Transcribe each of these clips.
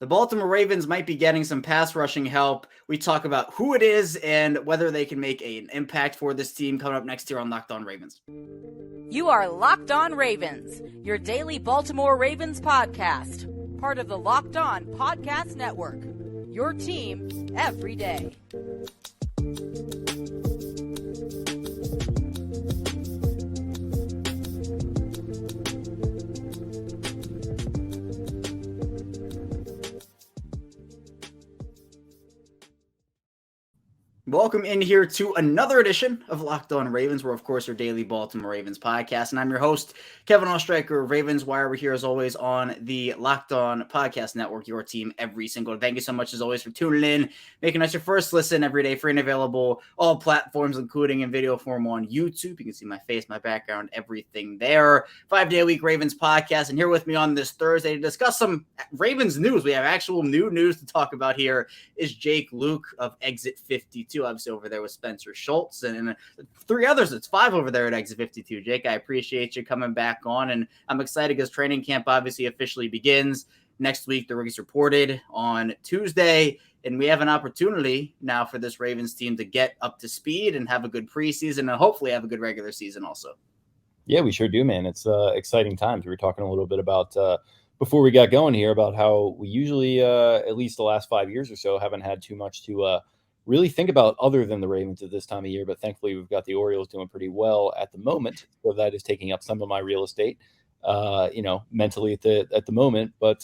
The Baltimore Ravens might be getting some pass rushing help. We talk about who it is and whether they can make an impact for this team coming up next year on Locked On Ravens. You are Locked On Ravens, your daily Baltimore Ravens podcast, part of the Locked On Podcast Network, your team every day. Welcome in here to another edition of Locked On Ravens. We're, of course, your daily Baltimore Ravens podcast, and I'm your host, Kevin Oestreicher of Ravens Wire. We're here, as always, on the Locked On Podcast Network, your team every single day. Thank you so much, as always, for tuning in, making us your first listen every day, free and available, all platforms, including in video form on YouTube. You can see my face, my background, everything there. 5-day-a-week Ravens podcast, and here with me on this Thursday to discuss some Ravens news. We have actual new news to talk about here is Jake Louque of Exit 52. Obviously over there with Spencer Schultz and three others. It's five over there at Exit 52. Jake, I appreciate you coming back on, and I'm excited because training camp obviously officially begins next week. The rookies reported on Tuesday, and we have an opportunity now for this Ravens team to get up to speed and have a good preseason and hopefully have a good regular season also. Yeah, we sure do, man. It's exciting times. We were talking a little bit about before we got going here about how we usually, at least the last 5 years or so, haven't had too much to really think about other than the Ravens at this time of year. But thankfully, we've got the Orioles doing pretty well at the moment. So that is taking up some of my real estate, mentally at the moment. But,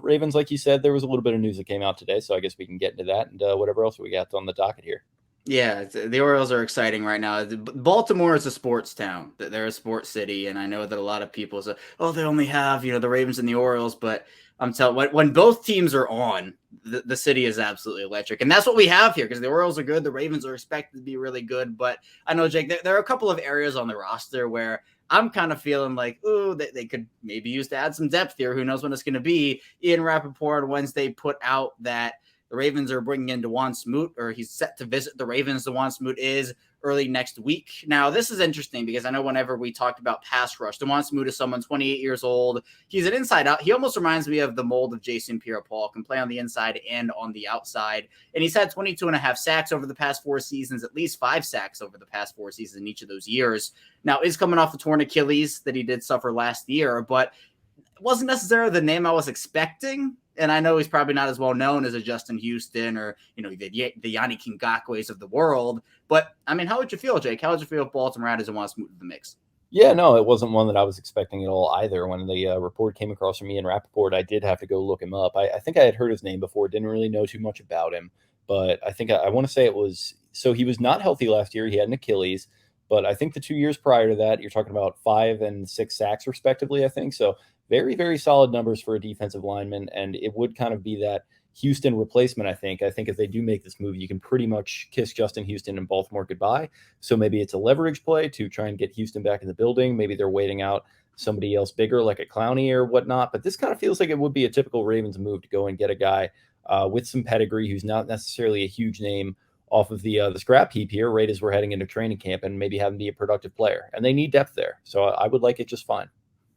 Ravens, like you said, there was a little bit of news that came out today. So I guess we can get into that and whatever else we got on the docket here. Yeah, the Orioles are exciting right now. Baltimore is a sports town. They're a sports city, and I know that a lot of people say, "Oh, they only have the Ravens and the Orioles." But I'm telling, when both teams are on, the city is absolutely electric, and that's what we have here because the Orioles are good. The Ravens are expected to be really good, but I know, Jake, there are a couple of areas on the roster where I'm kind of feeling like, oh, they could maybe use to add some depth here. Who knows when it's going to be? Ian Rappaport on Wednesday put out that the Ravens are bringing in Dawuane Smoot, or he's set to visit the Ravens. Dawuane Smoot is early next week. Now, this is interesting because I know whenever we talked about pass rush, Dawuane Smoot is someone 28 years old. He's an inside out. He almost reminds me of the mold of Jason Pierre-Paul, can play on the inside and on the outside. And he's had 22 and a half sacks over the past 4 seasons, at least 5 sacks over the past 4 seasons in each of those years. Now, is coming off the torn Achilles that he did suffer last year, but it wasn't necessarily the name I was expecting. And I know he's probably not as well known as a Justin Houston or, the Yannick Ngakwe's of the world. But, I mean, how would you feel, Jake? How would you feel if Baltimore added Dawuane Smoot to the mix? Yeah, no, it wasn't one that I was expecting at all either. When the report came across from Ian Rappaport, I did have to go look him up. I think I had heard his name before, didn't really know too much about him. But I think I want to say it was – so he was not healthy last year. He had an Achilles. But I think the 2 years prior to that, you're talking about 5 and 6 sacks respectively, I think. So very, very solid numbers for a defensive lineman. And it would kind of be that Houston replacement, I think. I think if they do make this move, you can pretty much kiss Justin Houston and Baltimore goodbye. So maybe it's a leverage play to try and get Houston back in the building. Maybe they're waiting out somebody else bigger like a Clowney or whatnot. But this kind of feels like it would be a typical Ravens move to go and get a guy with some pedigree who's not necessarily a huge name off of the scrap heap here right as we're heading into training camp and maybe have him be a productive player. And they need depth there. So I would like it just fine.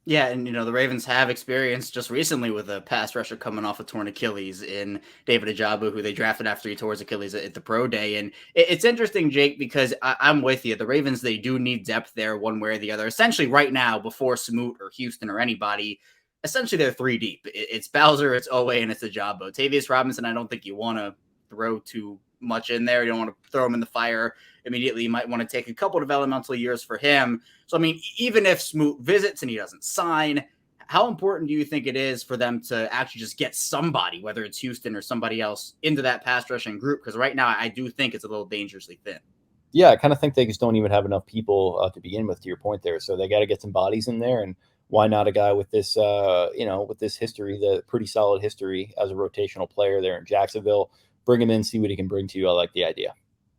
Yeah, and, the Ravens have experience just recently with a pass rusher coming off a torn Achilles in David Ajabu, who they drafted after he tore his Achilles at the pro day. And it's interesting, Jake, because I'm with you. The Ravens, they do need depth there one way or the other. Essentially right now, before Smoot or Houston or anybody, essentially they're 3 deep. It's Bowser, it's Owe, and it's Ajabu. Tavius Robinson, I don't think you want to throw too much in there. You don't want to throw him in the fire immediately. You might want to take a couple developmental years for him. So, I mean, even if Smoot visits and he doesn't sign, how important do you think it is for them to actually just get somebody, whether it's Houston or somebody else, into that pass rushing group? Because right now I do think it's a little dangerously thin. Yeah, I kind of think they just don't even have enough people to begin with, to your point there. So they got to get some bodies in there. And why not a guy with this, with this history, the pretty solid history as a rotational player there in Jacksonville? Bring him in, see what he can bring to you. I like the idea.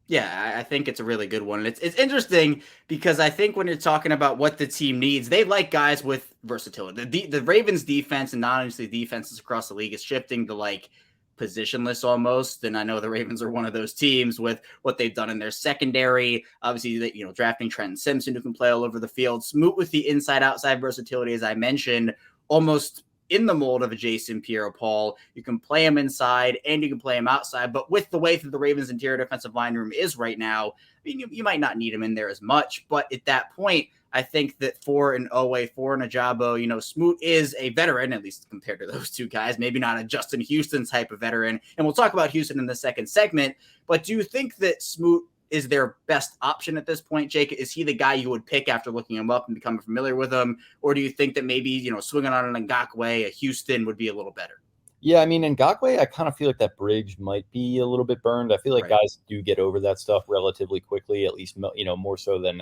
Yeah, I think it's a really good one. It's interesting because I think when you're talking about what the team needs, they like guys with versatility. The Ravens defense, and not honestly defenses across the league, is shifting to like positionless almost. And I know the Ravens are one of those teams with what they've done in their secondary. Obviously, drafting Trenton Simpson, who can play all over the field. Smoot with the inside-outside versatility, as I mentioned, almost in the mold of a Jason Pierre-Paul. You can play him inside and you can play him outside. But with the way that the Ravens' interior defensive line room is right now, I mean, you might not need him in there as much. But at that point, I think that for an Owe, for an Ajabo, Smoot is a veteran, at least compared to those two guys, maybe not a Justin Houston type of veteran. And we'll talk about Houston in the second segment. But do you think that Smoot is their best option at this point, Jake? Is he the guy you would pick after looking him up and becoming familiar with him? Or do you think that maybe, swinging on an Ngakoue, a Houston would be a little better? Yeah, I mean, Ngakoue, I kind of feel like that bridge might be a little bit burned. I feel like guys do get over that stuff relatively quickly, at least, more so than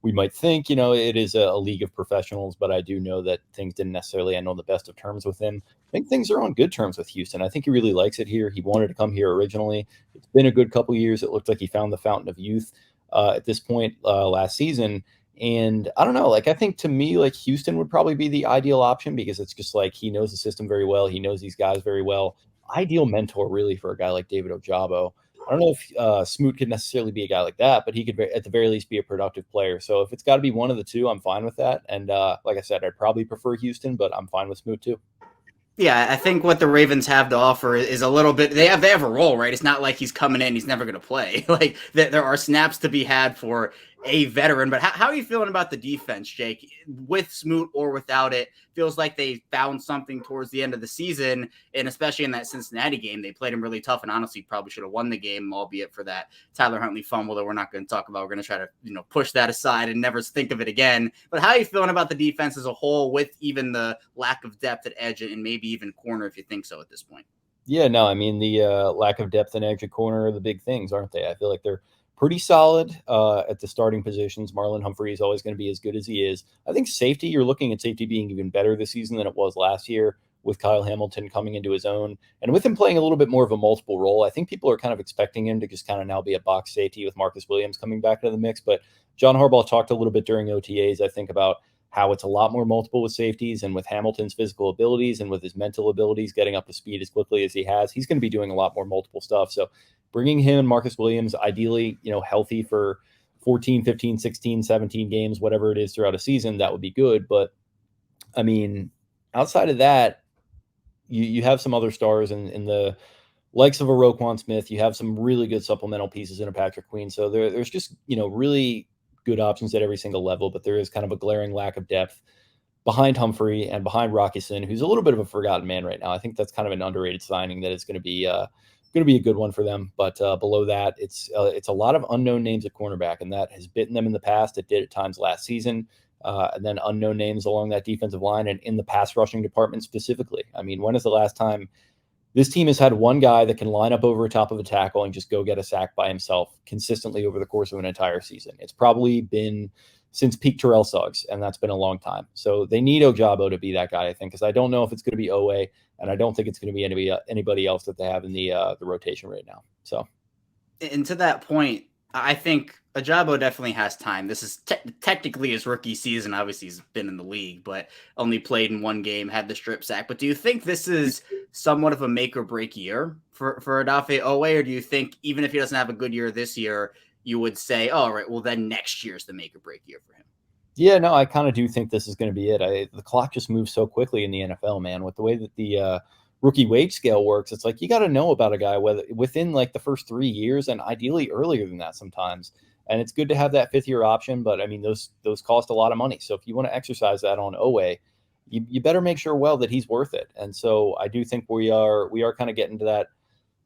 we might think. It is a league of professionals, but I do know that things didn't necessarily end on the best of terms with him. I think things are on good terms with Houston. I think he really likes it here. He wanted to come here originally. It's been a good couple of years. It looked like he found the fountain of youth at this point last season. And I don't know, I think to me, Houston would probably be the ideal option because it's just he knows the system very well. He knows these guys very well. Ideal mentor, really, for a guy like David Ojabo. I don't know if Smoot could necessarily be a guy like that, but he could at the very least be a productive player. So if it's got to be one of the two, I'm fine with that. And like I said, I'd probably prefer Houston, but I'm fine with Smoot too. Yeah, I think what the Ravens have to offer is a little bit. They have a role, right? It's not like he's coming in, he's never going to play. There are snaps to be had for a veteran. But how are you feeling about the defense, Jake? With Smoot or without it, feels like they found something towards the end of the season, and especially in that Cincinnati game, they played him really tough, and honestly probably should have won the game, albeit for that Tyler Huntley fumble that we're not going to talk about. We're going to try to push that aside and never think of it again. But how are you feeling about the defense as a whole, with even the lack of depth at edge and maybe even corner, if you think so at this point? Yeah, no, I mean, the lack of depth and edge at corner are the big things, aren't they? I feel like they're pretty solid at the starting positions. Marlon Humphrey is always going to be as good as he is. I think safety, you're looking at safety being even better this season than it was last year, with Kyle Hamilton coming into his own and with him playing a little bit more of a multiple role. I think people are kind of expecting him to just kind of now be a box safety with Marcus Williams coming back into the mix. But John Harbaugh talked a little bit during OTAs, I think, about how it's a lot more multiple with safeties, and with Hamilton's physical abilities and with his mental abilities getting up to speed as quickly as he has, he's going to be doing a lot more multiple stuff. So bringing him and Marcus Williams, ideally, healthy for 14, 15, 16, 17 games, whatever it is throughout a season, that would be good. But I mean, outside of that, you have some other stars in the likes of a Roquan Smith. You have some really good supplemental pieces in a Patrick Queen. So there's just, really good options at every single level, but there is kind of a glaring lack of depth behind Humphrey and behind Rockison, who's a little bit of a forgotten man right now. I think that's kind of an underrated signing that is going to be a good one for them. But below that, it's a lot of unknown names at cornerback, and that has bitten them in the past. It did at times last season. And then unknown names along that defensive line and in the pass rushing department specifically. I mean, when is the last time this team has had one guy that can line up over the top of a tackle and just go get a sack by himself consistently over the course of an entire season? It's probably been since peak Terrell Suggs, and that's been a long time. So they need Ojabo to be that guy, I think, because I don't know if it's going to be Owe, and I don't think it's going to be anybody else that they have in the rotation right now. So, and to that point, I think Ojabo definitely has time. This is technically his rookie season. Obviously, he's been in the league, but only played in one game, had the strip sack. But do you think this is somewhat of a make or break year for Odafe Owe, or do you think even if he doesn't have a good year this year, you would say, oh, all right, well, then next year's the make or break year for him? Yeah, no, I kind of do think this is going to be it. The clock just moves so quickly in the NFL, man, with the way that the rookie wage scale works. It's like you got to know about a guy within the first 3 years, and ideally earlier than that sometimes. And it's good to have that fifth year option, but I mean, those cost a lot of money. So if you want to exercise that on Owe, you better make sure that he's worth it. And so I do think we are kind of getting to that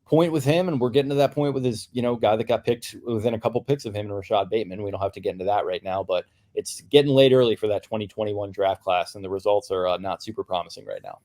point with him, and we're getting to that point with his, guy that got picked within a couple picks of him and Rashad Bateman. We don't have to get into that right now, but it's getting late early for that 2021 draft class, and the results are not super promising right now.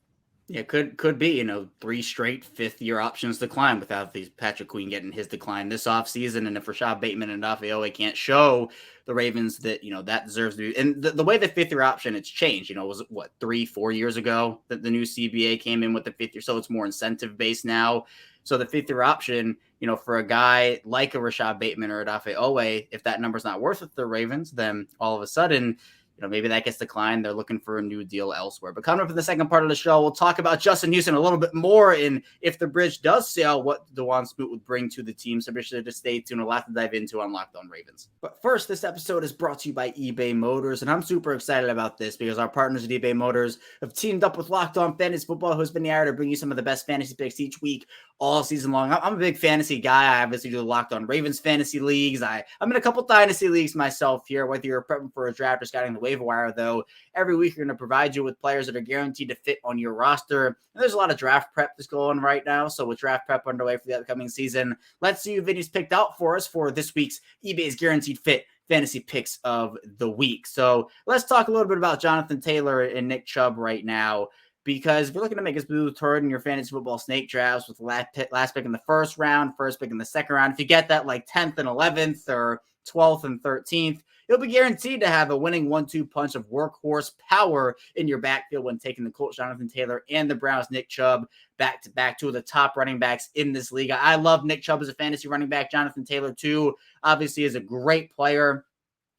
Yeah, could be, 3 straight fifth-year options decline without these Patrick Queen getting his decline this offseason. And if Rashad Bateman and Odafe Owe can't show the Ravens that, that deserves to be. And the way the fifth-year option, it's changed. Was it, 3-4 years ago that the new CBA came in with the fifth year? So it's more incentive-based now. So the fifth-year option, for a guy like a Rashad Bateman or Odafe Owe, if that number's not worth it to the Ravens, then all of a sudden – maybe that gets declined. They're looking for a new deal elsewhere. But coming up in the second part of the show, we'll talk about Justin Houston a little bit more. And if the bridge does sail, what Dawuane Smoot would bring to the team. So be sure to stay tuned. We'll have to dive into on Locked On Ravens. But first, this episode is brought to you by eBay Motors. And I'm super excited about this because our partners at eBay Motors have teamed up with Locked On Fantasy Football, who's been here to bring you some of the best fantasy picks each week, all season long. I'm a big fantasy guy. I obviously do the Locked On Ravens fantasy leagues. I'm in a couple dynasty leagues myself here, whether you're prepping for a draft or scouting the waiver wire, though. Every week, we're going to provide you with players that are guaranteed to fit on your roster. And there's a lot of draft prep that's going on right now. So with draft prep underway for the upcoming season, let's see who Vinny's picked out for us for this week's eBay's Guaranteed Fit fantasy picks of the week. So let's talk a little bit about Jonathan Taylor and Nick Chubb right now, because if you're looking to make a smooth turn in your fantasy football snake drafts with last pick in the first round, first pick in the second round, if you get that like 10th and 11th or 12th and 13th, you'll be guaranteed to have a winning 1-2 punch of workhorse power in your backfield when taking the Colts Jonathan Taylor and the Browns Nick Chubb back-to-back, two of the top running backs in this league. I love Nick Chubb as a fantasy running back. Jonathan Taylor, too, obviously is a great player.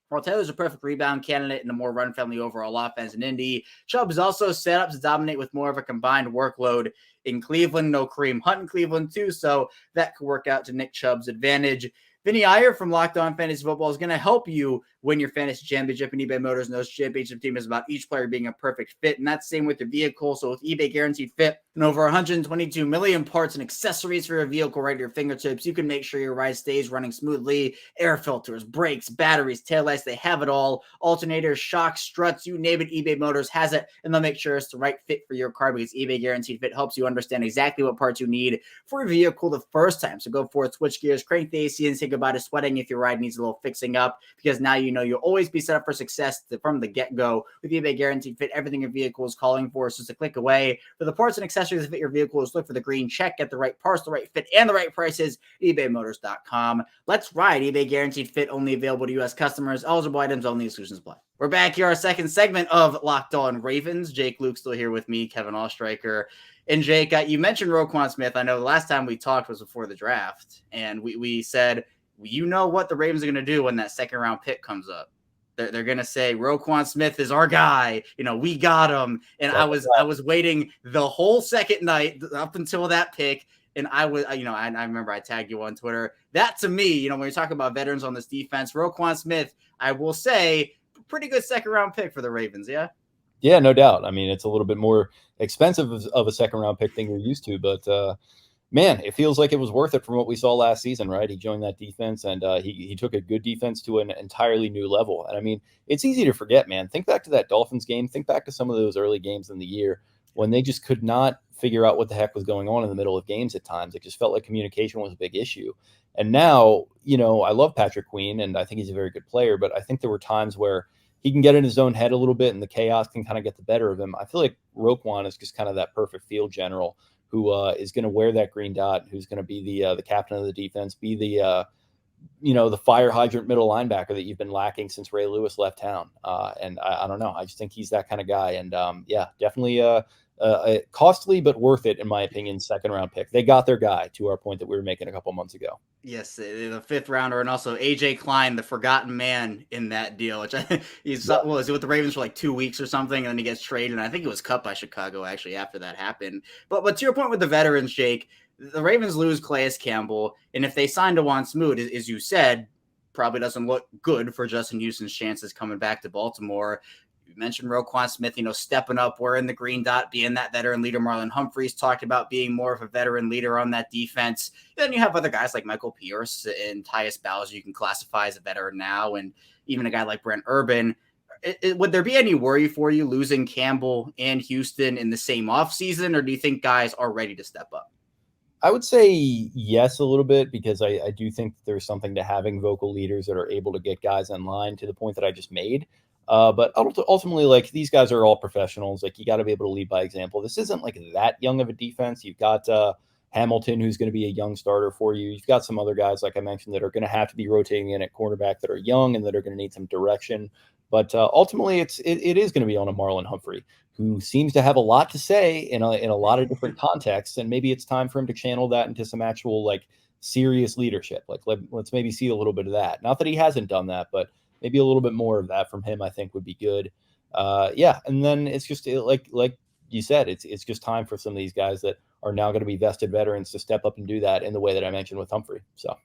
While Taylor's a perfect rebound candidate in a more run-friendly overall offense in Indy, Chubb is also set up to dominate with more of a combined workload in Cleveland. No Kareem Hunt in Cleveland, too, so that could work out to Nick Chubb's advantage. Vinny Iyer from Locked On Fantasy Football is going to help you win your fantasy championship, and eBay Motors knows championship team is about each player being a perfect fit, and that's the same with the vehicle. So with eBay Guaranteed Fit and over 122 million parts and accessories for your vehicle right at your fingertips, you can make sure your ride stays running smoothly. Air filters, brakes, batteries, taillights, they have it all. Alternators, shocks, struts, you name it, eBay Motors has it, and they'll make sure it's the right fit for your car, because eBay Guaranteed Fit helps you understand exactly what parts you need for your vehicle the first time. So go for it, switch gears, crank the AC, and say goodbye to sweating if your ride needs a little fixing up, because now you know you'll always be set up for success from the get-go. With eBay Guaranteed Fit, everything your vehicle is calling for is just a click away. For the parts and accessories that fit your vehicle, just look for the green check, get the right parts, the right fit, and the right prices. ebaymotors.com. Let's ride. eBay Guaranteed Fit, only available to U.S. customers. Eligible items only. Exclusions apply. We're back here, our second segment of Locked On Ravens. Jake Louque still here with me, Kevin Allstriker. And Jake, you mentioned Roquan Smith. I know the last time we talked was before the draft, and we said, you know what the Ravens are going to do when that second-round pick comes up. They're going to say, Roquan Smith is our guy. We got him. And I was waiting the whole second night up until that pick. And I remember I tagged you on Twitter. That, to me, when you're talking about veterans on this defense, Roquan Smith, I will say, pretty good second-round pick for the Ravens, yeah? Yeah, no doubt. I mean, it's a little bit more expensive of a second-round pick than you're used to, but man, it feels like it was worth it from what we saw last season, right? He joined that defense, and he took a good defense to an entirely new level. And I mean, it's easy to forget, man. Think back to that Dolphins game. Think back to some of those early games in the year when they just could not figure out what the heck was going on in the middle of games at times. It just felt like communication was a big issue. And now, I love Patrick Queen, and I think he's a very good player, but I think there were times where he can get in his own head a little bit, and the chaos can kind of get the better of him. I feel like Roquan is just kind of that perfect field general who is going to wear that green dot, who's going to be the captain of the defense, be the fire hydrant middle linebacker that you've been lacking since Ray Lewis left town. And I don't know. I just think he's that kind of guy. And definitely costly but worth it, in my opinion, second-round pick. They got their guy, to our point that we were making a couple months ago. Yes, the fifth rounder, and also A.J. Klein, the forgotten man in that deal, which was with the Ravens for like 2 weeks or something, and then he gets traded, and I think it was cut by Chicago actually after that happened. But to your point with the veterans, Jake, the Ravens lose Calais Campbell, and if they sign Dawuane Smoot, as you said, probably doesn't look good for Justin Houston's chances coming back to Baltimore. You mentioned Roquan Smith, stepping up, wearing the green dot, being that veteran leader. Marlon Humphreys talked about being more of a veteran leader on that defense. Then you have other guys like Michael Pierce and Tyus Bowser you can classify as a veteran now, and even a guy like Brent Urban. Would there be any worry for you losing Campbell and Houston in the same offseason, or do you think guys are ready to step up? I would say yes, a little bit, because I do think there's something to having vocal leaders that are able to get guys in line, to the point that I just made. But ultimately, like, these guys are all professionals. Like, you got to be able to lead by example. This isn't like that young of a defense. You've got Hamilton, who's going to be a young starter for you. You've got some other guys, like I mentioned, that are going to have to be rotating in at cornerback, that are young and that are going to need some direction. But ultimately, it is going to be on a Marlon Humphrey, who seems to have a lot to say in a lot of different contexts. And maybe it's time for him to channel that into some actual, like, serious leadership. Like, let's maybe see a little bit of that. Not that he hasn't done that, but maybe a little bit more of that from him, I think would be good. Yeah. And then it's just like you said, it's just time for some of these guys that are now going to be vested veterans to step up and do that in the way that I mentioned with Humphrey. So.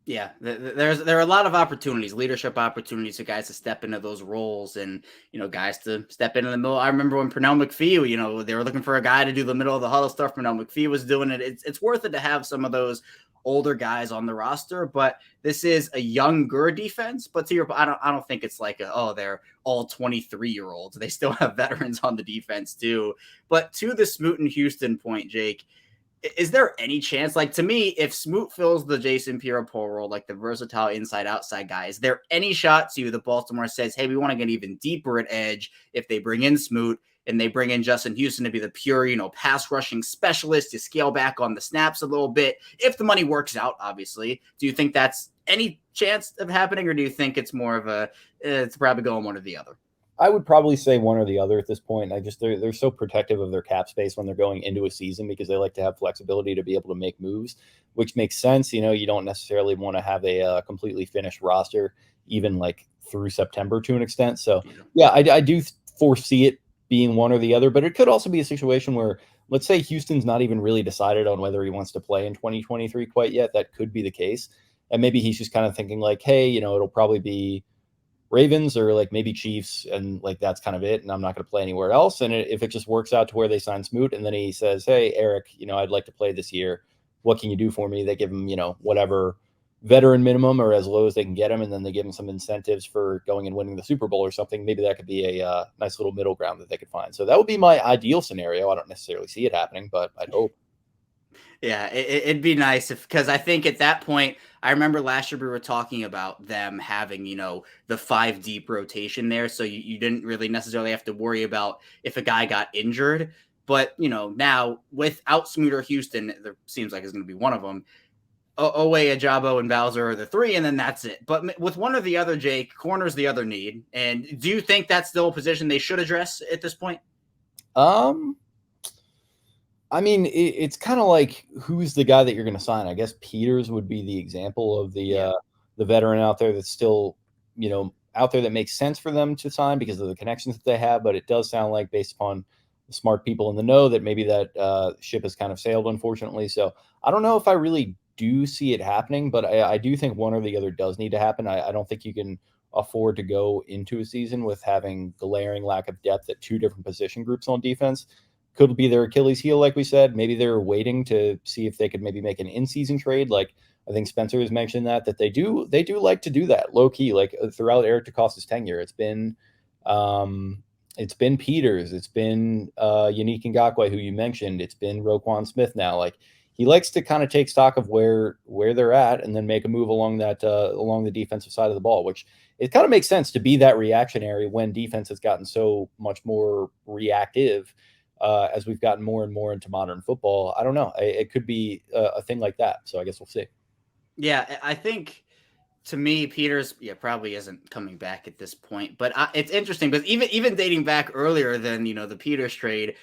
Yeah, there are a lot of opportunities, leadership opportunities for guys to step into those roles, and guys to step into the middle. I remember when Pernell McPhee, they were looking for a guy to do the middle of the huddle stuff. Pernell McPhee was doing it. It's worth it to have some of those older guys on the roster, but this is a younger defense. But to your, I don't think it's like they're all 23-year-olds. They still have veterans on the defense too. But to the Smoot and Houston point, Jake, is there any chance, like, to me, if Smoot fills the Jason Pierre-Paul role, like the versatile inside-outside guy, is there any shot to you that Baltimore says, hey, we want to get even deeper at edge if they bring in Smoot and they bring in Justin Houston to be the pure, pass rushing specialist, to scale back on the snaps a little bit, if the money works out, obviously? Do you think that's any chance of happening, or do you think it's more of it's probably going one or the other? I would probably say one or the other at this point. They're so protective of their cap space when they're going into a season because they like to have flexibility to be able to make moves, which makes sense. You don't necessarily want to have a completely finished roster, even like through September to an extent. So yeah, I do foresee it being one or the other, but it could also be a situation where, let's say Houston's not even really decided on whether he wants to play in 2023 quite yet. That could be the case. And maybe he's just kind of thinking like, hey, it'll probably be Ravens or like maybe Chiefs, and like that's kind of it, and I'm not going to play anywhere else. And if it just works out to where they sign Smoot and then he says, hey, Eric, I'd like to play this year, what can you do for me? They give him whatever veteran minimum or as low as they can get him, and then they give him some incentives for going and winning the Super Bowl or something. Maybe that could be a nice little middle ground that they could find. So that would be my ideal scenario. I don't necessarily see it happening, but I'd hope. Yeah, it'd be nice because I think at that point, I remember last year we were talking about them having, the 5 deep rotation there. So you didn't really necessarily have to worry about if a guy got injured. But, now without Smoot or Houston, there seems like it's going to be one of them. Owe, Ajabo, and Bowser are the 3, and then that's it. But with one or the other, Jake, corner's the other need. And do you think that's still a position they should address at this point? I mean, it's kind of like, who's the guy that you're going to sign? I guess Peters would be the example of the veteran out there that's still, out there that makes sense for them to sign because of the connections that they have. But it does sound like, based upon the smart people in the know, that maybe that ship has kind of sailed, unfortunately. So I don't know if I really do see it happening, but I do think one or the other does need to happen. I don't think you can afford to go into a season with having glaring lack of depth at 2 different position groups on defense. Could be their Achilles heel, like we said. Maybe they're waiting to see if they could maybe make an in-season trade. Like I think Spencer has mentioned that they do like to do that low key. Like throughout Eric DeCosta's tenure, it's been Peters, it's been Yannick Ngakoue, who you mentioned, it's been Roquan Smith now. Like he likes to kind of take stock of where they're at and then make a move along that along the defensive side of the ball, which it kind of makes sense to be that reactionary when defense has gotten so much more reactive. As we've gotten more and more into modern football. I don't know. It could be a thing like that. So I guess we'll see. Yeah, I think, to me, Peters probably isn't coming back at this point. But it's interesting because even dating back earlier than the Peters trade,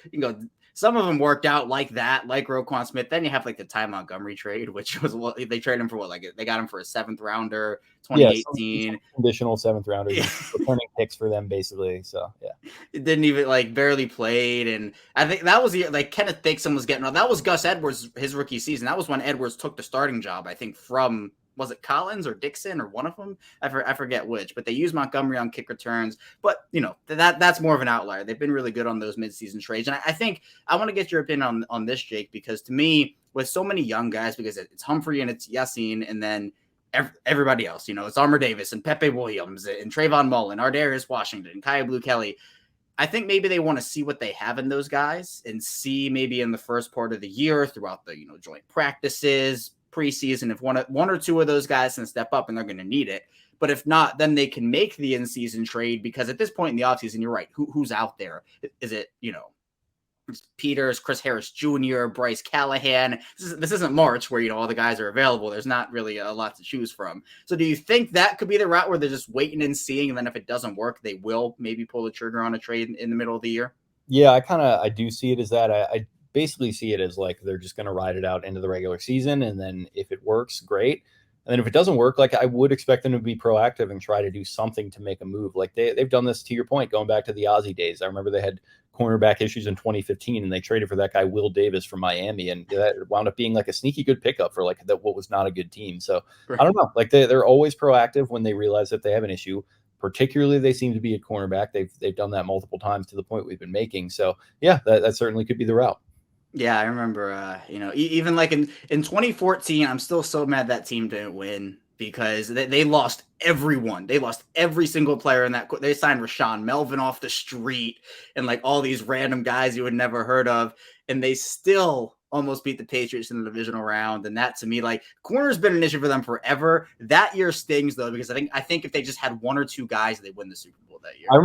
some of them worked out like that, like Roquan Smith. Then you have like the Ty Montgomery trade, which was what they traded him for. They got him for a 7th rounder, 2018, some conditional 7th rounder, yeah. Returning picks for them basically. So yeah, it didn't even barely played, and I think that was Kenneth Dixon was getting on. That was Gus Edwards his rookie season. That was when Edwards took the starting job, I think, from. Was it Collins or Dixon or one of them? I forget which, but they used Montgomery on kick returns. But, that's more of an outlier. They've been really good on those midseason trades. And I think I want to get your opinion on this, Jake, because to me, with so many young guys, because it's Humphrey and it's Yassine and then everybody else, it's Armour Davis and Pepe Williams and Trayvon Mullen, Ardarius Washington, Kaya Blue Kelly. I think maybe they want to see what they have in those guys and see maybe in the first part of the year throughout the, joint practices, preseason, if one or 2 of those guys can step up, and they're going to need it. But if not, then they can make the in-season trade, because at this point in the offseason, you're right. Who's out there? Is it, Peters, Chris Harris Jr., Bryce Callahan? This isn't March where, all the guys are available. There's not really a lot to choose from. So do you think that could be the route where they're just waiting and seeing, and then if it doesn't work, they will maybe pull the trigger on a trade in the middle of the year? Yeah, I do see it as that. I basically see it as like they're just going to ride it out into the regular season, and then if it works, great. And then if it doesn't work, like I would expect them to be proactive and try to do something to make a move. Like they've done this, to your point, going back to the Ozzie days. I remember they had cornerback issues in 2015 and they traded for that guy Will Davis from Miami, and that wound up being like a sneaky good pickup for like what was not a good team. So I don't know, like they're always proactive when they realize that they have an issue. Particularly, they seem to be at cornerback. They've done that multiple times to the point we've been making. So yeah, that certainly could be the route. Yeah, I remember, even like in 2014, I'm still so mad that team didn't win because they lost everyone. They lost every single player in that. They signed Rashawn Melvin off the street and like all these random guys you would never heard of. And they still almost beat the Patriots in the divisional round. And that, to me, like, corner's been an issue for them forever. That year stings, though, because I think if they just had one or two guys, they win the Super Bowl that year. I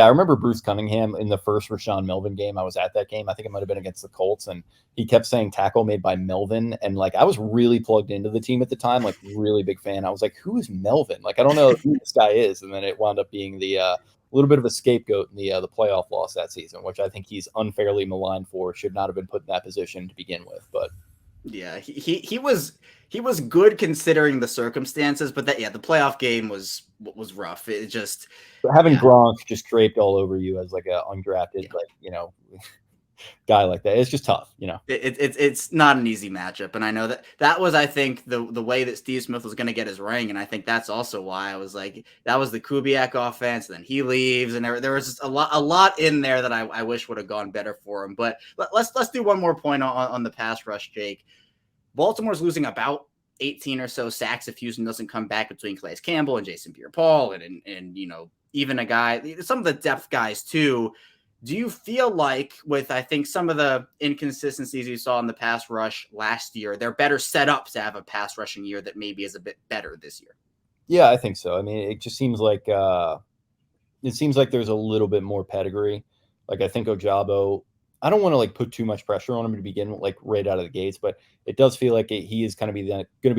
remember Bruce Cunningham in the first Rashawn Melvin game. I was at that game. I think it might have been against the Colts, and he kept saying tackle made by Melvin. And like, I was really plugged into the team at the time, like really big fan. I was like, who is Melvin? Like, I don't know who this guy is. And then it wound up being the little bit of a scapegoat in the playoff loss that season, which I think he's unfairly maligned for. Should not have been put in that position to begin with. But yeah, he was good considering the circumstances, but the playoff game was rough. It just having Gronk just draped all over you as like a undrafted guy like that, it's just tough. It's not an easy matchup, and I know that was, I think, the way that Steve Smith was going to get his ring, and I think that's also why I was like, that was the Kubiak offense. And then he leaves, and there was just a lot in there that I wish would have gone better for him. But let's do one more point on the pass rush, Jake. Baltimore's losing about 18 or so sacks if Houston doesn't come back between Calais Campbell and Jason Pierre-Paul and even a guy, some of the depth guys too. Do you feel like, with I think some of the inconsistencies you saw in the pass rush last year, they're better set up to have a pass rushing year that maybe is a bit better this year? Yeah, I think so. I mean, it just seems like there's a little bit more pedigree. Like, I think Ojabo, I don't want to like put too much pressure on him to begin with, like right out of the gates, but it does feel like he is going to be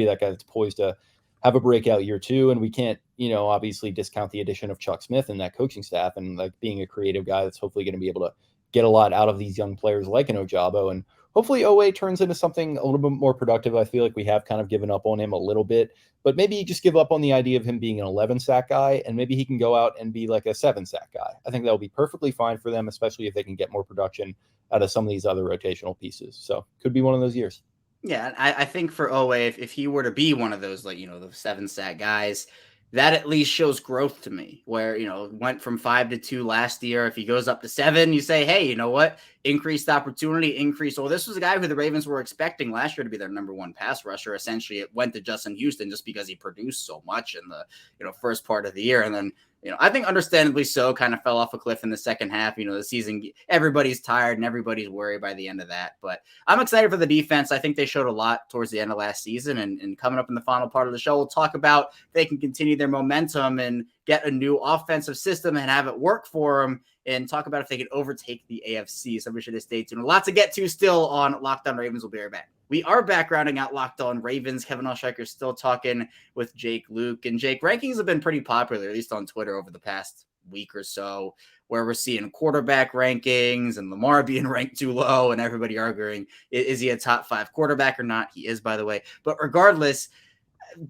that guy that's poised to have a breakout year too. And we can't, obviously discount the addition of Chuck Smith and that coaching staff, and like being a creative guy that's hopefully going to be able to get a lot out of these young players like an Ojabo. And hopefully OA turns into something a little bit more productive. I feel like we have kind of given up on him a little bit, but maybe you just give up on the idea of him being an 11 sack guy, and maybe he can go out and be like a 7 sack guy. I think that will be perfectly fine for them, especially if they can get more production out of some of these other rotational pieces. So could be one of those years. Yeah, I think for OA, if he were to be one of those, like, the 7 sack guys, that at least shows growth to me, where, went from 5 to 2 last year. If he goes up to 7, you say, hey, you know what? Increased opportunity, increased. Well, this was a guy who the Ravens were expecting last year to be their number one pass rusher. Essentially, it went to Justin Houston just because he produced so much in the, first part of the year. And then, I think understandably so, kind of fell off a cliff in the second half. The season, everybody's tired and everybody's worried by the end of that. But I'm excited for the defense. I think they showed a lot towards the end of last season. And coming up in the final part of the show, we'll talk about if they can continue their momentum and get a new offensive system and have it work for them, and talk about if they can overtake the AFC. So we should stay tuned. A lot to get to still on Locked On Ravens. We'll be right back. We are back rounding out Locked On Ravens. Kevin Oestreicher is still talking with Jake Louque. And Jake, rankings have been pretty popular, at least on Twitter over the past week or so, where we're seeing quarterback rankings and Lamar being ranked too low and everybody arguing, is he a top 5 quarterback or not? He is, by the way. But regardless,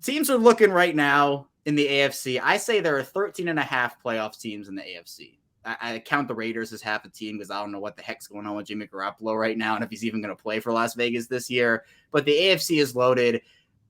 teams are looking right now in the AFC. I say there are 13 and a half playoff teams in the AFC. I count the Raiders as half a team because I don't know what the heck's going on with Jimmy Garoppolo right now and if he's even going to play for Las Vegas this year. But the AFC is loaded.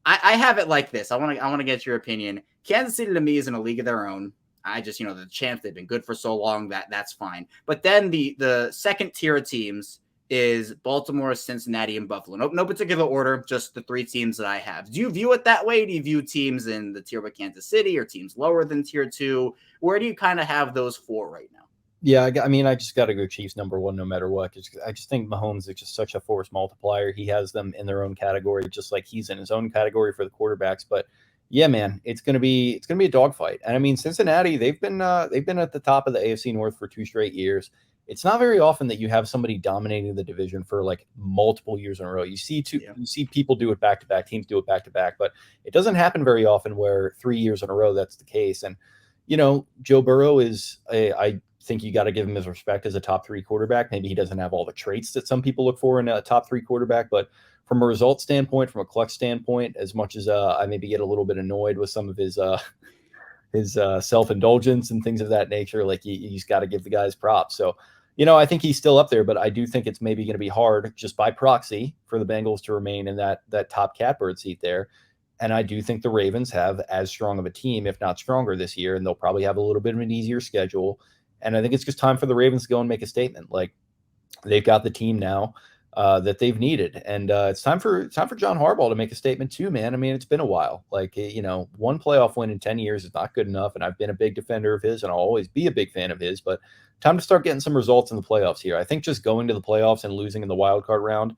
I have it like this. I want to get your opinion. Kansas City to me is in a league of their own. I just, the champs, they've been good for so long that's fine. But then the second tier of teams is Baltimore, Cincinnati, and Buffalo. No particular order, just the 3 teams that I have. Do you view it that way? Do you view teams in the tier with Kansas City or teams lower than tier 2? Where do you kind of have those 4 right now? Yeah, I just got to go Chiefs number 1 no matter what. I just think Mahomes is just such a force multiplier. He has them in their own category, just like he's in his own category for the quarterbacks. But yeah, man, it's gonna be a dogfight. And I mean, Cincinnati, they've been at the top of the AFC North for 2 straight years. It's not very often that you have somebody dominating the division for like multiple years in a row. You see people do it back to back, teams do it back to back, but it doesn't happen very often where 3 years in a row that's the case. And Joe Burrow I think you got to give him his respect as a top 3 quarterback. Maybe he doesn't have all the traits that some people look for in a top 3 quarterback, but from a result standpoint, from a clutch standpoint, as much as I maybe get a little bit annoyed with some of his self-indulgence and things of that nature, like he's got to give the guys props. So, I think he's still up there, but I do think it's maybe going to be hard just by proxy for the Bengals to remain in that top catbird seat there. And I do think the Ravens have as strong of a team, if not stronger this year, and they'll probably have a little bit of an easier schedule. And I think it's just time for the Ravens to go and make a statement. Like, they've got the team now that they've needed, and it's time for John Harbaugh to make a statement too, man. I mean, it's been a while. Like, one playoff win in 10 years is not good enough, and I've been a big defender of his, and I'll always be a big fan of his. But time to start getting some results in the playoffs here. I think just going to the playoffs and losing in the wild card round,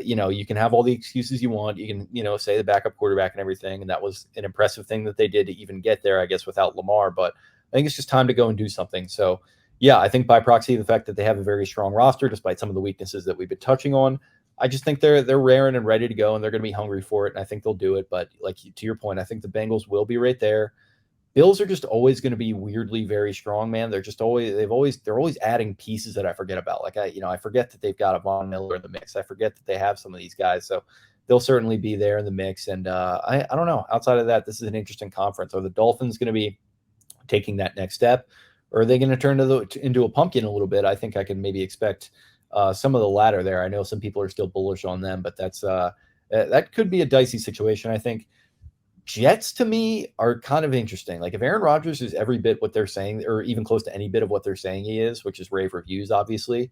you can have all the excuses you want. You can, say the backup quarterback and everything, and that was an impressive thing that they did to even get there, I guess, without Lamar. But I think it's just time to go and do something. So, yeah, I think by proxy, the fact that they have a very strong roster, despite some of the weaknesses that we've been touching on, I just think they're raring and ready to go, and they're going to be hungry for it, and I think they'll do it. But like, to your point, I think the Bengals will be right there. Bills are just always going to be weirdly very strong, man. They're always adding pieces that I forget about. Like, I forget that they've got a Von Miller in the mix. I forget that they have some of these guys. So they'll certainly be there in the mix. And I don't know. Outside of that, this is an interesting conference. Are the Dolphins going to be taking that next step, or are they going to turn into a pumpkin a little bit? I think I can maybe expect some of the latter there. I know some people are still bullish on them, but that could be a dicey situation. I think Jets, to me, are kind of interesting. Like, if Aaron Rodgers is every bit what they're saying, or even close to any bit of what they're saying he is, which is rave reviews, obviously,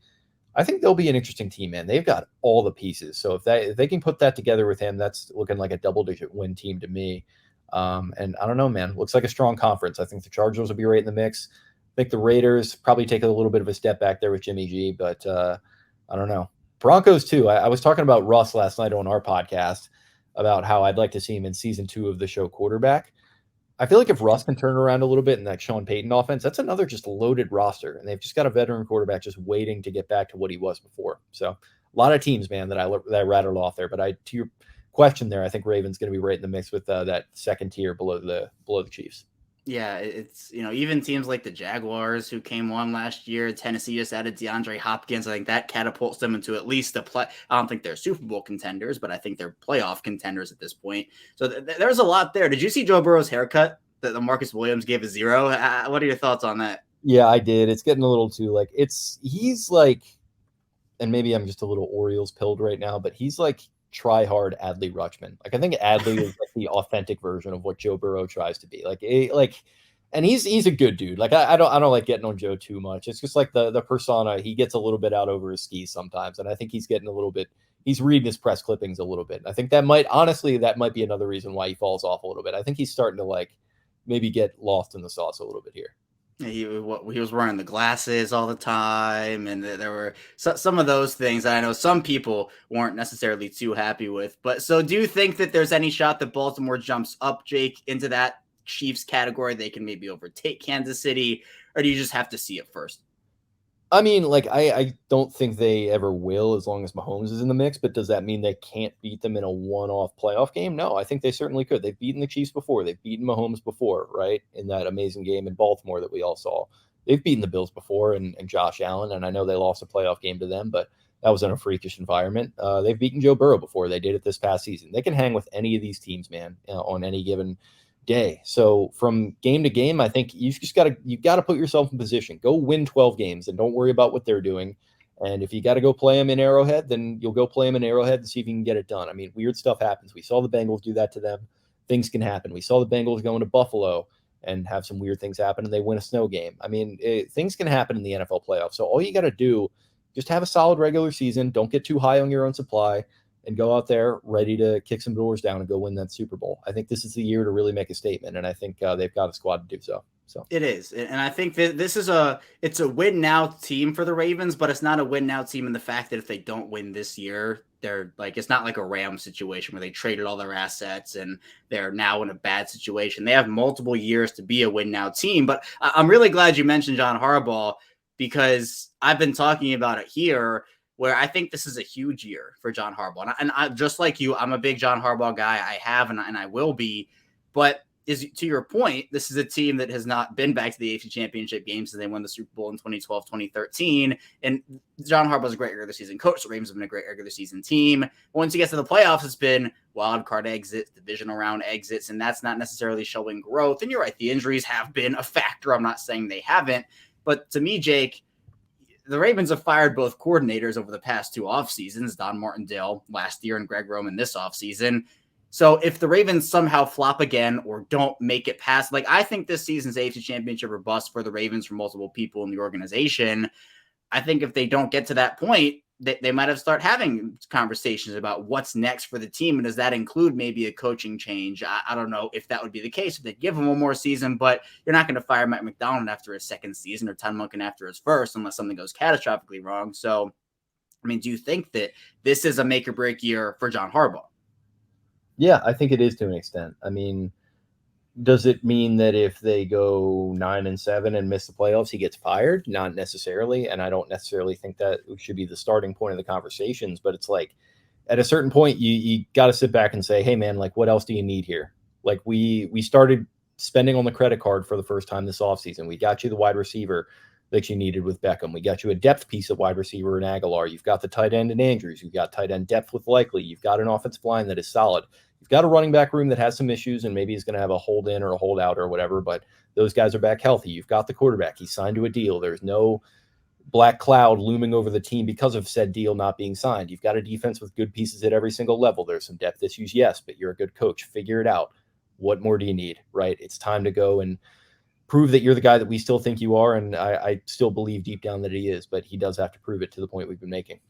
I think they'll be an interesting team, man. They've got all the pieces. So if they can put that together with him, that's looking like a double-digit win team to me. And I don't know, man. Looks like a strong conference. I think the Chargers will be right in the mix. I think the Raiders probably take a little bit of a step back there with Jimmy G, but I don't know. Broncos, too. I was talking about Russ last night on our podcast about how I'd like to see him in season 2 of the show quarterback. I feel like if Russ can turn around a little bit in that Sean Payton offense, that's another just loaded roster. And they've just got a veteran quarterback just waiting to get back to what he was before. So a lot of teams, man, that I rattled off there. But to your question there, I think Ravens going to be right in the mix with that second tier below the Chiefs. Yeah, it's, even teams like the Jaguars, who came on last year, Tennessee just added DeAndre Hopkins. I think that catapults them into at least a play. I don't think they're Super Bowl contenders, but I think they're playoff contenders at this point. So there's a lot there. Did you see Joe Burrow's haircut that the Marcus Williams gave a 0? What are your thoughts on that? Yeah, I did. It's getting a little too he's like, and maybe I'm just a little Orioles pilled right now, but he's like try hard Adley Rutschman. Like, I think Adley is like the authentic version of what Joe Burrow tries to be. And he's a good dude. Like, I don't like getting on Joe too much. It's just like the persona, he gets a little bit out over his skis sometimes, and I think he's getting a little bit. He's reading his press clippings a little bit. And I think that might be another reason why he falls off a little bit. I think he's starting to maybe get lost in the sauce a little bit here. He was wearing the glasses all the time, and there were some of those things that I know some people weren't necessarily too happy with. But so, do you think that there's any shot that Baltimore jumps up, Jake, into that Chiefs category? They can maybe overtake Kansas City, or do you just have to see it first? I mean, I don't think they ever will as long as Mahomes is in the mix, but does that mean they can't beat them in a one-off playoff game? No, I think they certainly could. They've beaten the Chiefs before. They've beaten Mahomes before, right, in that amazing game in Baltimore that we all saw. They've beaten the Bills before and Josh Allen, and I know they lost a playoff game to them, but that was in a freakish environment. They've beaten Joe Burrow before. They did it this past season. They can hang with any of these teams, man, on any given day. So from game to game, I think you've got to put yourself in position. Go win 12 games and don't worry about what they're doing. And if you got to go play them in Arrowhead, then you'll go play them in Arrowhead and see if you can get it done. I mean, weird stuff happens. We saw the Bengals do that to them. Things can happen. We saw the Bengals going to Buffalo and have some weird things happen, and they win a snow game. I mean, things can happen in the NFL playoffs. So all you got to do, just have a solid regular season. Don't get too high on your own supply, and go out there ready to kick some doors down and go win that Super Bowl. I think this is the year to really make a statement, and I think they've got a squad to do so. So it is, and I think that this is it's a win now team for the Ravens, but it's not a win now team in the fact that if they don't win this year, they're it's not like a Rams situation where they traded all their assets and they're now in a bad situation. They have multiple years to be a win now team. But I'm really glad you mentioned John Harbaugh, because I've been talking about it here, where I think this is a huge year for John Harbaugh. And I just like you, I'm a big John Harbaugh guy. I have and I will be. But is, to your point, this is a team that has not been back to the AFC Championship game since they won the Super Bowl in 2012, 2013. And John Harbaugh's a great regular season coach. The Ravens have been a great regular season team. Once you get to the playoffs, it's been wild card exits, divisional round exits, and that's not necessarily showing growth. And you're right, the injuries have been a factor. I'm not saying they haven't. But to me, Jake, the Ravens have fired both coordinators over the past 2 off seasons, Don Martindale last year and Greg Roman this offseason. So if the Ravens somehow flop again or don't make it past, like I think this season's AFC Championship or bust for the Ravens for multiple people in the organization. I think if they don't get to that point, they might have start having conversations about what's next for the team. And does that include maybe a coaching change? I don't know if that would be the case if they give him one more season, but you're not going to fire Mike McDonald after his second season or Todd Monken after his first, unless something goes catastrophically wrong. So, I mean, do you think that this is a make or break year for John Harbaugh? Yeah, I think it is to an extent. I mean, does it mean that if they go 9-7 and miss the playoffs, he gets fired? Not necessarily. And I don't necessarily think that should be the starting point of the conversations, but it's like at a certain point, you got to sit back and say, hey man, like what else do you need here? Like we started spending on the credit card for the first time this offseason. We got you the wide receiver that you needed with Beckham. We got you a depth piece of wide receiver in Aguilar. You've got the tight end in Andrews. You've got tight end depth with Likely. You've got an offensive line that is solid. You've got a running back room that has some issues and maybe he's going to have a hold in or a hold out or whatever, but those guys are back healthy. You've got the quarterback. He's signed to a deal. There's no black cloud looming over the team because of said deal not being signed. You've got a defense with good pieces at every single level. There's some depth issues, yes, but you're a good coach. Figure it out. What more do you need, right? It's time to go and prove that you're the guy that we still think you are, and I still believe deep down that he is, but he does have to prove it to the point we've been making.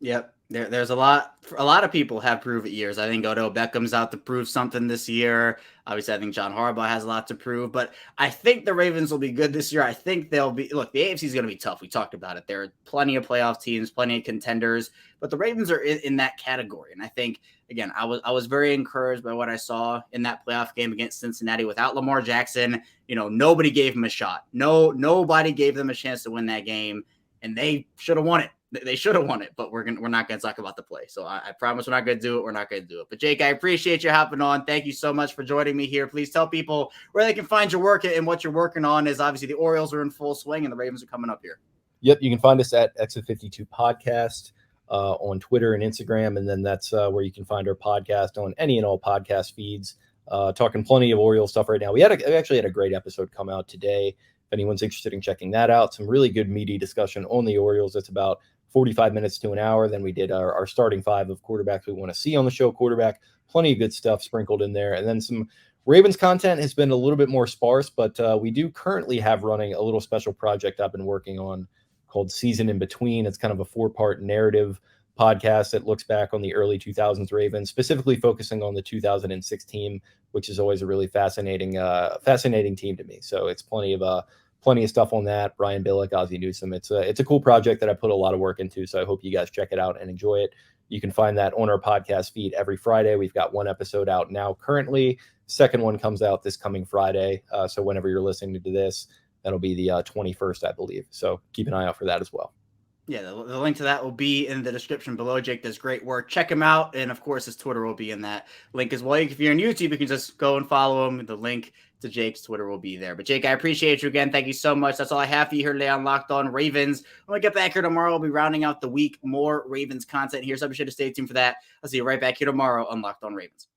Yep. There's a lot of people have prove it years. I think Odell Beckham's out to prove something this year. Obviously, I think John Harbaugh has a lot to prove, but I think the Ravens will be good this year. I think they'll be, look, the AFC is going to be tough. We talked about it. There are plenty of playoff teams, plenty of contenders, but the Ravens are in that category. And I think, again, I was very encouraged by what I saw in that playoff game against Cincinnati without Lamar Jackson. You know, nobody gave him a shot. Nobody gave them a chance to win that game, and they should have won it. They should have won it, but we're not going to talk about the play. So I promise we're not going to do it. We're not going to do it. But Jake, I appreciate you hopping on. Thank you so much for joining me here. Please tell people where they can find your work and what you're working on. Is obviously the Orioles are in full swing and the Ravens are coming up here. Yep, you can find us at Exit 52 Podcast on Twitter and Instagram, and then that's where you can find our podcast on any and all podcast feeds. Talking plenty of Orioles stuff right now. We actually had a great episode come out today. If anyone's interested in checking that out, some really good meaty discussion on the Orioles. It's about 45 minutes to an hour. Then we did our starting 5 of quarterbacks we want to see on the show. Quarterback, plenty of good stuff sprinkled in there. And then some Ravens content has been a little bit more sparse, but we do currently have running a little special project I've been working on called Season in Between. It's kind of a 4-part narrative podcast that looks back on the early 2000s Ravens, specifically focusing on the 2006 team, which is always a really fascinating team to me. So it's plenty of stuff on that. Brian Billick, Ozzie Newsome. It's a cool project that I put a lot of work into. So I hope you guys check it out and enjoy it. You can find that on our podcast feed every Friday. We've got 1 episode out now currently. Second one comes out this coming Friday. So whenever you're listening to this, that'll be the 21st, I believe. So keep an eye out for that as well. Yeah, the link to that will be in the description below. Jake does great work. Check him out. And, of course, his Twitter will be in that link as well. If you're on YouTube, you can just go and follow him. The link to Jake's Twitter will be there. But, Jake, I appreciate you again. Thank you so much. That's all I have for you here today on Locked On Ravens. When we get back here tomorrow, we'll be rounding out the week. More Ravens content here, so be sure to stay tuned for that. I'll see you right back here tomorrow on Locked On Ravens.